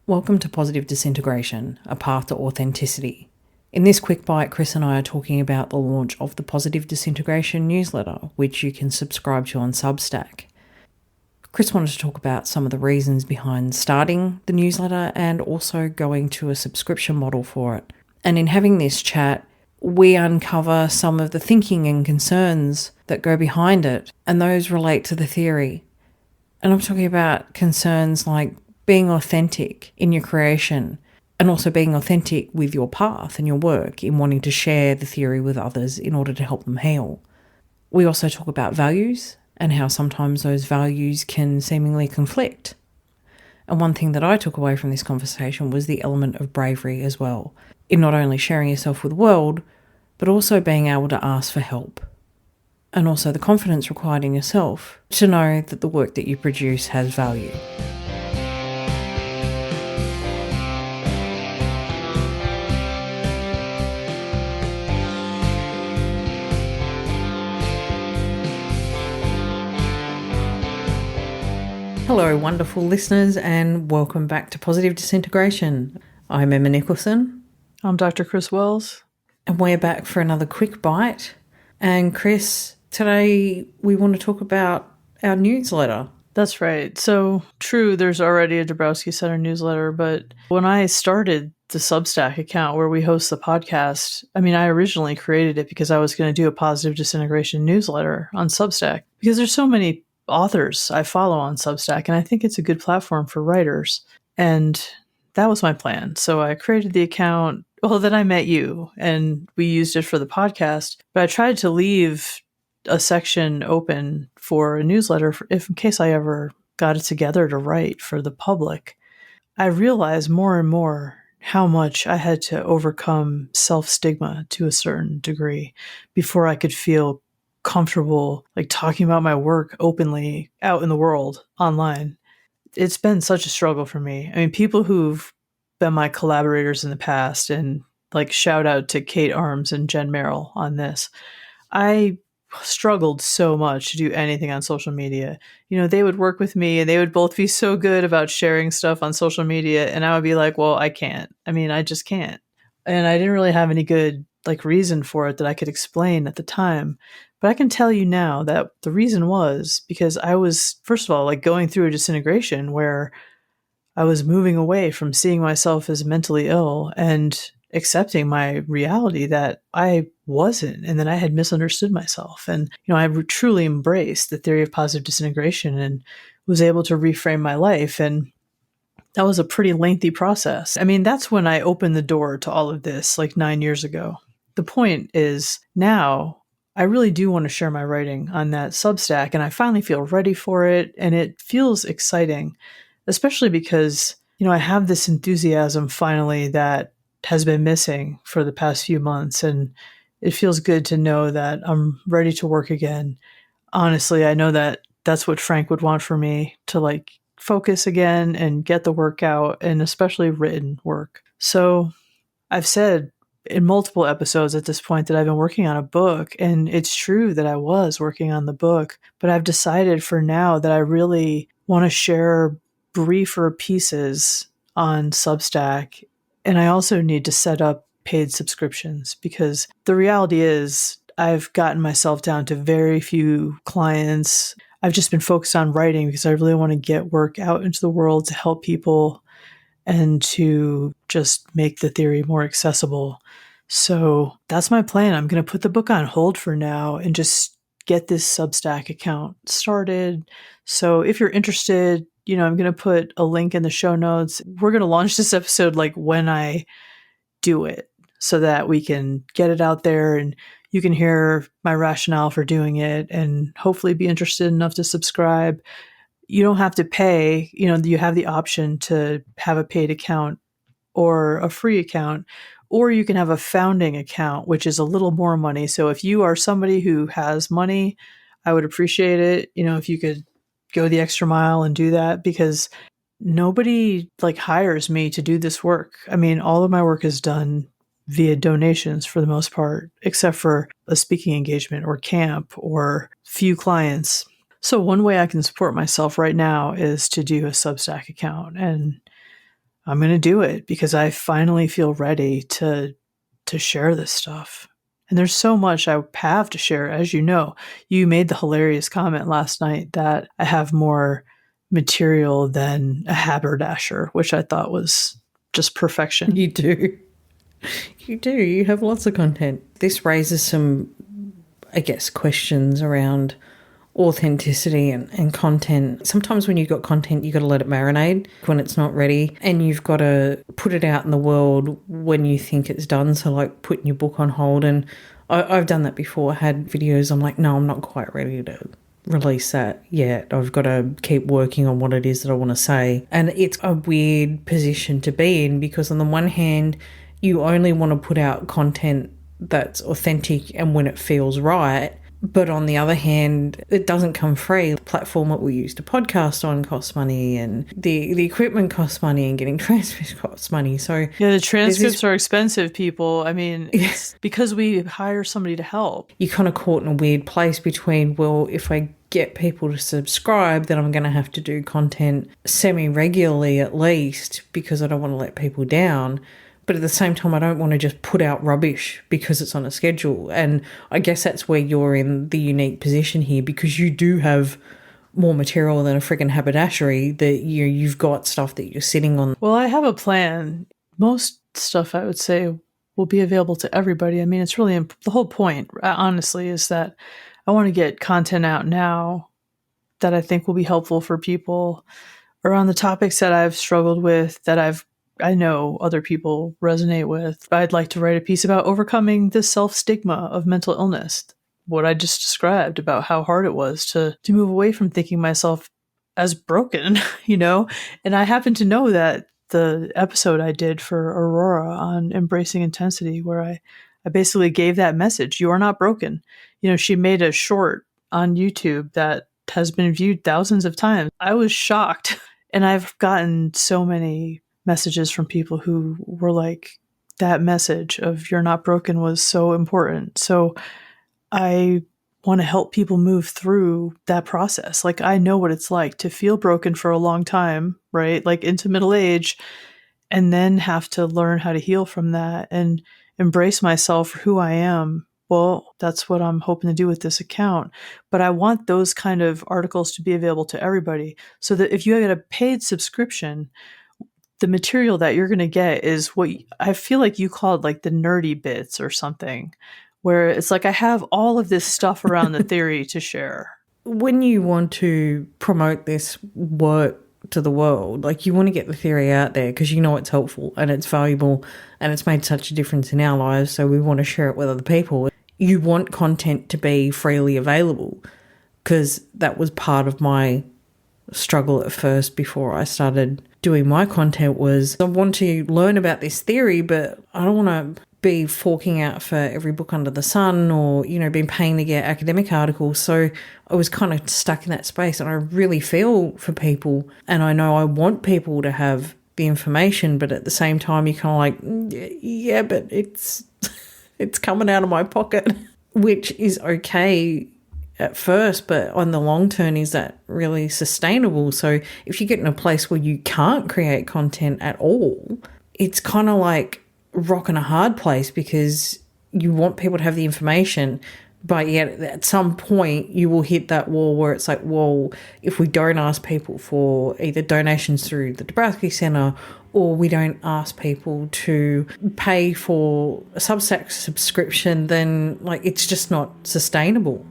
Welcome to Positive Disintegration, a path to authenticity. In this quick bite, Chris and I are talking about the launch of the Positive Disintegration newsletter, which you can subscribe to on Substack. Chris wanted to talk about some of the reasons behind starting the newsletter and also going to a subscription model for it. And in having this chat, we uncover some of the thinking and concerns that go behind it, and those relate to the theory. And I'm talking about concerns like being authentic in your creation and also being authentic with your path and your work in wanting to share the theory with others in order to help them heal. We also talk about values and how sometimes those values can seemingly conflict. And one thing that I took away from this conversation was the element of bravery as well, in not only sharing yourself with the world, but also being able to ask for help. And also the confidence required in yourself to know that the work that you produce has value. Hello, wonderful listeners, and welcome back to Positive Disintegration. I'm Emma Nicholson. I'm Dr. Chris Wells. And we're back for another quick bite. And Chris, today we want to talk about our newsletter. That's right. So, true, there's already a Dabrowski Center newsletter, but when I started the Substack account where we host the podcast, I originally created it because I was going to do a Positive Disintegration newsletter on Substack because there's so many authors I follow on Substack, and I think it's a good platform for writers. And that was my plan. So I created the account. Well, then I met you, and we used it for the podcast. But I tried to leave a section open for a newsletter if in case I ever got it together to write for the public. I realized more and more how much I had to overcome self-stigma to a certain degree before I could feel comfortable talking about my work openly out in the world online. It's been such a struggle for me. People who've been my collaborators in the past, and shout out to Kate Arms and Jen Merrill on this. I struggled so much to do anything on social media. They would work with me and they would both be so good about sharing stuff on social media, and I would be like, well, I can't. I just can't. And I didn't really have any good reason for it that I could explain at the time. But I can tell you now that the reason was because I was, first of all, going through a disintegration where I was moving away from seeing myself as mentally ill and accepting my reality that I wasn't, and that I had misunderstood myself. And, I truly embraced the theory of positive disintegration and was able to reframe my life. And that was a pretty lengthy process. That's when I opened the door to all of this, 9 years ago. The point is now I really do want to share my writing on that Substack, and I finally feel ready for it. And it feels exciting, especially because, I have this enthusiasm finally that has been missing for the past few months. And it feels good to know that I'm ready to work again. Honestly, I know that that's what Frank would want for me, to focus again and get the work out, and especially written work. So I've said in multiple episodes at this point that I've been working on a book, and it's true that I was working on the book, but I've decided for now that I really want to share briefer pieces on Substack. And I also need to set up paid subscriptions because the reality is I've gotten myself down to very few clients. I've just been focused on writing because I really want to get work out into the world to help people and to just make the theory more accessible. So that's my plan. I'm going to put the book on hold for now and just get this Substack account started. So if you're interested, I'm going to put a link in the show notes. We're going to launch this episode when I do it so that we can get it out there and you can hear my rationale for doing it and hopefully be interested enough to subscribe. You don't have to pay. You have the option to have a paid account or a free account, or you can have a founding account, which is a little more money. So if you are somebody who has money, I would appreciate it, if you could go the extra mile and do that, because nobody hires me to do this work. All of my work is done via donations for the most part, except for a speaking engagement or camp or few clients. So one way I can support myself right now is to do a Substack account. And I'm going to do it because I finally feel ready to share this stuff. And there's so much I have to share. As you know, you made the hilarious comment last night that I have more material than a haberdasher, which I thought was just perfection. You do. You do. You have lots of content. This raises some, I guess, questions around authenticity and content. Sometimes when you've got content, you've got to let it marinate when it's not ready, and you've got to put it out in the world when you think it's done. So like putting your book on hold, and I've done that before. I had videos, I'm like, no, I'm not quite ready to release that yet. I've got to keep working on what it is that I want to say. And it's a weird position to be in, because on the one hand, you only want to put out content that's authentic and when it feels right. But on the other hand, it doesn't come free. The platform that we use to podcast on costs money, and the equipment costs money, and getting transcripts costs money. So yeah, the transcripts are expensive, people. I mean, it's because we hire somebody to help. You're kind of caught in a weird place between, well, if I get people to subscribe, then I'm going to have to do content semi-regularly at least, because I don't want to let people down. But at the same time, I don't want to just put out rubbish because it's on a schedule. And I guess that's where you're in the unique position here, because you do have more material than a freaking haberdashery, that you've got stuff that you're sitting on. Well, I have a plan. Most stuff, I would say, will be available to everybody. I mean, it's really the whole point, honestly, is that I want to get content out now that I think will be helpful for people around the topics that I've struggled with, that I know other people resonate with. I'd like to write a piece about overcoming the self-stigma of mental illness. What I just described about how hard it was to move away from thinking myself as broken, you know? And I happen to know that the episode I did for Aurora on embracing intensity, where I basically gave that message, you are not broken. You know, she made a short on YouTube that has been viewed thousands of times. I was shocked. And I've gotten so many messages from people who were like, that message of you're not broken was so important. So I want to help people move through that process. Like, I know what it's like to feel broken for a long time, right? Like into middle age, and then have to learn how to heal from that and embrace myself for who I am. Well, that's what I'm hoping to do with this account. But I want those kind of articles to be available to everybody, so that if you get a paid subscription, the material that you're going to get is what I feel like you called like the nerdy bits or something, where it's like I have all of this stuff around the theory to share. When you want to promote this work to the world, like you want to get the theory out there because you know it's helpful and it's valuable and it's made such a difference in our lives, so we want to share it with other people. You want content to be freely available, because that was part of my struggle at first before I started doing my content. Was I want to learn about this theory, but I don't want to be forking out for every book under the sun, or, you know, being paying to get academic articles. So I was kind of stuck in that space, and I really feel for people, and I know I want people to have the information, but at the same time you're kind of like, yeah, but it's it's coming out of my pocket, which is okay at first, but on the long term, is that really sustainable? So if you get in a place where you can't create content at all, it's kind of like rock in a hard place, because you want people to have the information, but yet at some point you will hit that wall where it's like, well, if we don't ask people for either donations through the Dabrowski Center, or we don't ask people to pay for a Substack subscription, then like it's just not sustainable.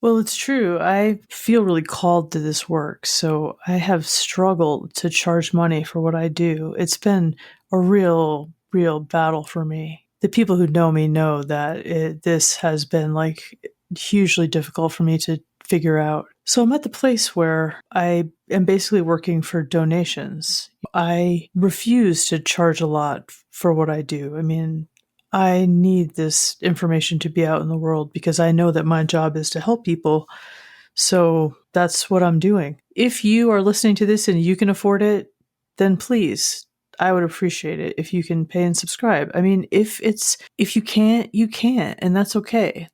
Well, it's true. I feel really called to this work, so I have struggled to charge money for what I do. It's been a real battle for me. The people who know me know that this has been like hugely difficult for me to figure out. So I'm at the place where I am basically working for donations. I refuse to charge a lot for what I do. I mean, I need this information to be out in the world because I know that my job is to help people. So that's what I'm doing. If you are listening to this and you can afford it, then please, I would appreciate it if you can pay and subscribe. I mean, if you can't, you can't, and that's okay.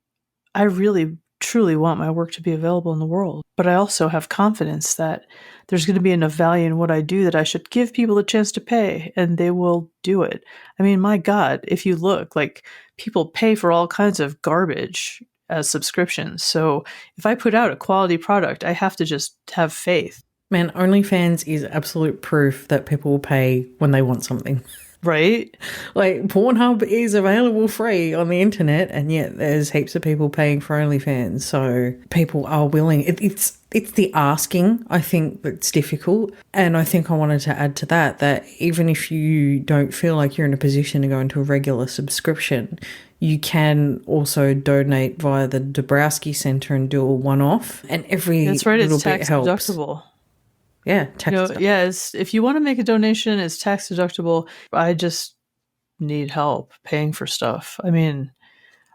I really, truly want my work to be available in the world. but I also have confidence that there's going to be enough value in what I do that I should give people a chance to pay, and they will do it. I mean, my God, if you look, like, people pay for all kinds of garbage as subscriptions. So if I put out a quality product, I have to just have faith. Man, OnlyFans is absolute proof that people will pay when they want something. Right? Like, Pornhub is available free on the internet, and yet there's heaps of people paying for OnlyFans. So people are willing. It's the asking, I think, that's difficult. And I think I wanted to add to that even if you don't feel like you're in a position to go into a regular subscription, you can also donate via the Dabrowski Center and do a one-off. And every That's right, little it's bit tax helps. deductible. Yeah, tax deductible. If you want to make a donation, it's tax deductible. I just need help paying for stuff. I mean,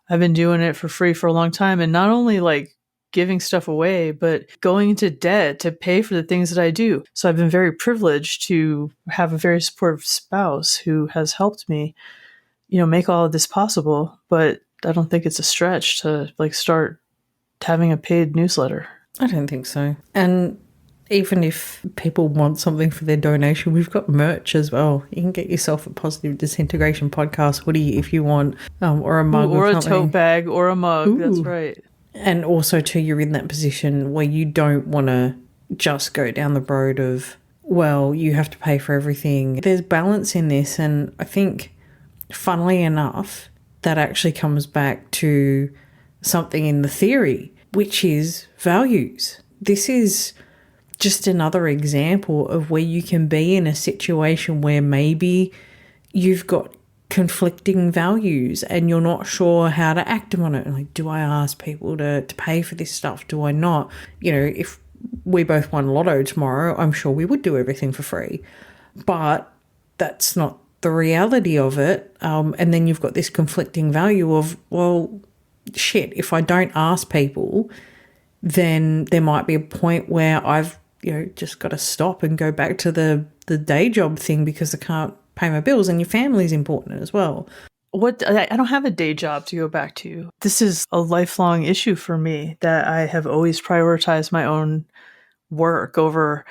I've been doing it for free for a long time, and not only like giving stuff away, but going into debt to pay for the things that I do. So I've been very privileged to have a very supportive spouse who has helped me, make all of this possible. But I don't think it's a stretch to like start having a paid newsletter. I don't think so. And even if people want something for their donation, we've got merch as well. You can get yourself a Positive Disintegration podcast hoodie if you want, or a mug or or a tote bag or a mug. Ooh. That's right. And also, too, you're in that position where you don't want to just go down the road of, well, you have to pay for everything. There's balance in this, and I think, funnily enough, that actually comes back to something in the theory, which is values. This is just another example of where you can be in a situation where maybe you've got conflicting values and you're not sure how to act on it. Like, do I ask people to pay for this stuff? Do I not? If we both won lotto tomorrow, I'm sure we would do everything for free. But that's not the reality of it. And then you've got this conflicting value of, well, shit, if I don't ask people, then there might be a point where I've just got to stop and go back to the day job thing because I can't pay my bills, and your family's important as well. I don't have a day job to go back to. This is a lifelong issue for me that I have always prioritized my own work over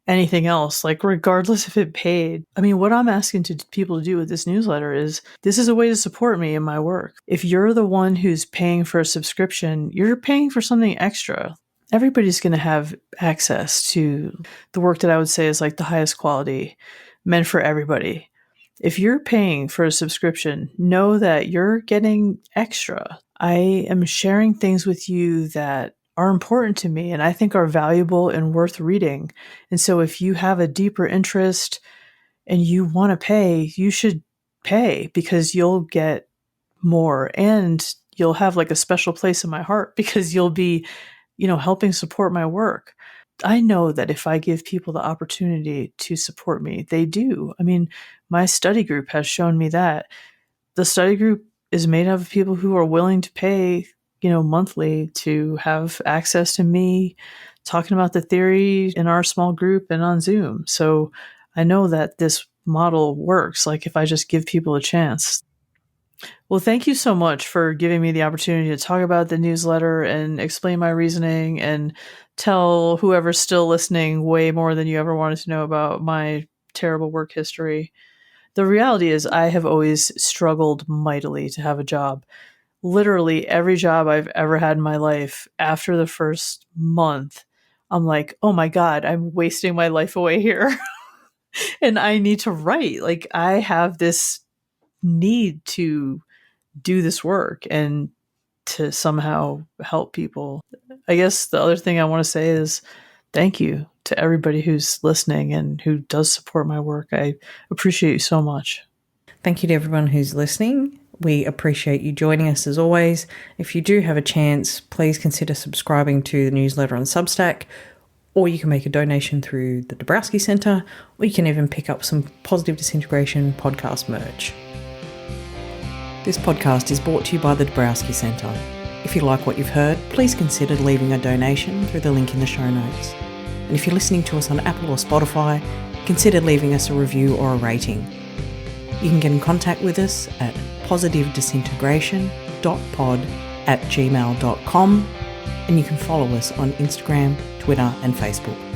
anything else, like regardless if it paid. I mean, what I'm asking people to do with this newsletter is this is a way to support me in my work. If you're the one who's paying for a subscription, you're paying for something extra. Everybody's going to have access to the work that I would say is like the highest quality, meant for everybody. If you're paying for a subscription, know that you're getting extra. I am sharing things with you that are important to me and I think are valuable and worth reading. And so if you have a deeper interest and you want to pay, you should pay because you'll get more and you'll have like a special place in my heart because you'll be helping support my work. I know that if I give people the opportunity to support me, they do. I mean, my study group has shown me that. The study group is made up of people who are willing to pay, monthly to have access to me talking about the theory in our small group and on Zoom. So I know that this model works, like if I just give people a chance. Well, thank you so much for giving me the opportunity to talk about the newsletter and explain my reasoning and tell whoever's still listening way more than you ever wanted to know about my terrible work history. The reality is I have always struggled mightily to have a job. Literally every job I've ever had in my life, after the first month, I'm like, oh my God, I'm wasting my life away here. And I need to write. Like, I have this need to do this work and to somehow help people. I guess the other thing I want to say is thank you to everybody who's listening and who does support my work. I appreciate you so much. Thank you to everyone who's listening. We appreciate you joining us as always. If you do have a chance, please consider subscribing to the newsletter on Substack, or you can make a donation through the Dabrowski Center, or you can even pick up some Positive Disintegration podcast merch. This podcast is brought to you by the Dabrowski Center. If you like what you've heard, please consider leaving a donation through the link in the show notes. And if you're listening to us on Apple or Spotify, consider leaving us a review or a rating. You can get in contact with us at positivedisIntegration.pod@gmail.com, and you can follow us on Instagram, Twitter and Facebook.